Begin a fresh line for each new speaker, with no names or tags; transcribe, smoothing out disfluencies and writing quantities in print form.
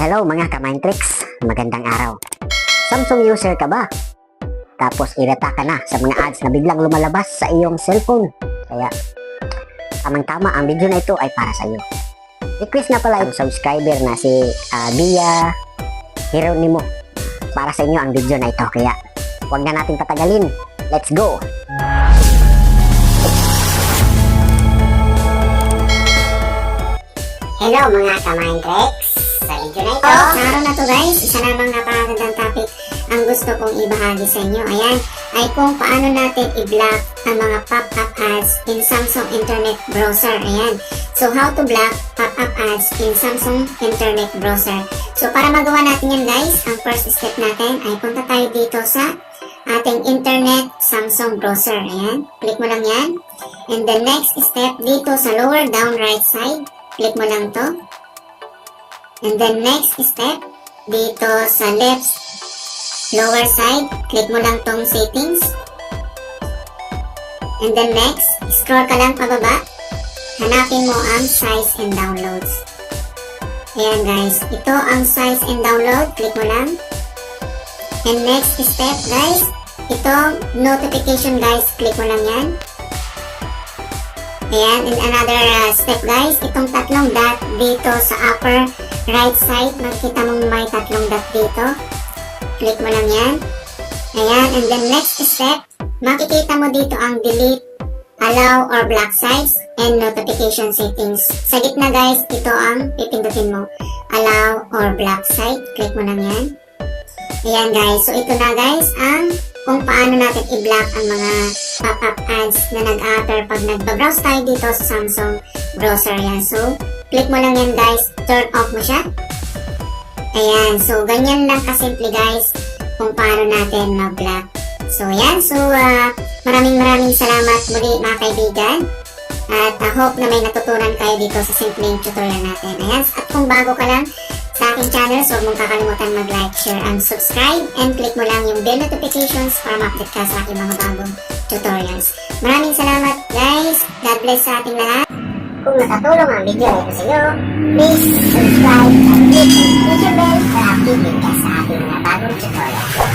Hello mga ka-Mindtricks, magandang araw. Samsung user ka ba? Tapos irata ka na sa mga ads na biglang lumalabas sa iyong cellphone. Kaya tamang-tama ang video na ito ay para sa iyo. Request na pala ang subscriber na si Bia Hieronimo. Para sa inyo ang video na ito, kaya huwag na natin patagalin. Let's go!
Hello mga ka-Mindtricks! Sa video na ito, sa araw na to guys, isa namang napakagandang topic ang gusto kong ibahagi sa inyo. Ayan, ay kung paano natin i-block ang mga pop-up ads in Samsung Internet Browser. Ayan, so how to block pop-up ads in Samsung Internet Browser. So para magawa natin yan guys, ang first step natin ay punta tayo dito sa ating Internet Samsung Browser. Ayan, click mo lang yan. And the next step, dito sa lower down right side, click mo lang to. And then next step, dito sa left lower side, click mo lang tong settings. And then next, scroll ka lang pababa. Hanapin mo ang size and downloads. Ayan guys, ito ang size and download. Click mo lang. And next step guys, itong notification guys, click mo lang yan. Ayan, and another step guys, itong tatlong dot dito sa upper right side, makikita mong may tatlong dot dito. Click mo lang yan. Ayan, and then next step, makikita mo dito ang delete, allow or block sites, and notification settings. Sa gitna guys, ito ang pipindutin mo, allow or block site. Click mo lang yan. Ayan guys, so ito na guys ang kung paano natin i-block ang mga pop-up ads na nag-appear pag nagbabrowse tayo dito sa Samsung browser. Yan, so click mo lang yan guys, turn off mo siya. Ayan, so ganyan lang kasimple guys kung paano natin mag-block. So yan, so maraming salamat muli mga kaibigan. At hope na may natutunan kayo dito sa simpleng tutorial natin. Ayan, at kung bago ka lang sa aking channel, so huwag mong kakalimutan mag-like, share, and subscribe. And click mo lang yung bell notifications para ma-update ka sa aking mga bagong tutorials. Maraming salamat guys. God bless sa ating lahat. Kung nakatulong ang video na ito sa iyo, please subscribe and click ang notification bell para update ka sa ating mga bagong tutorials.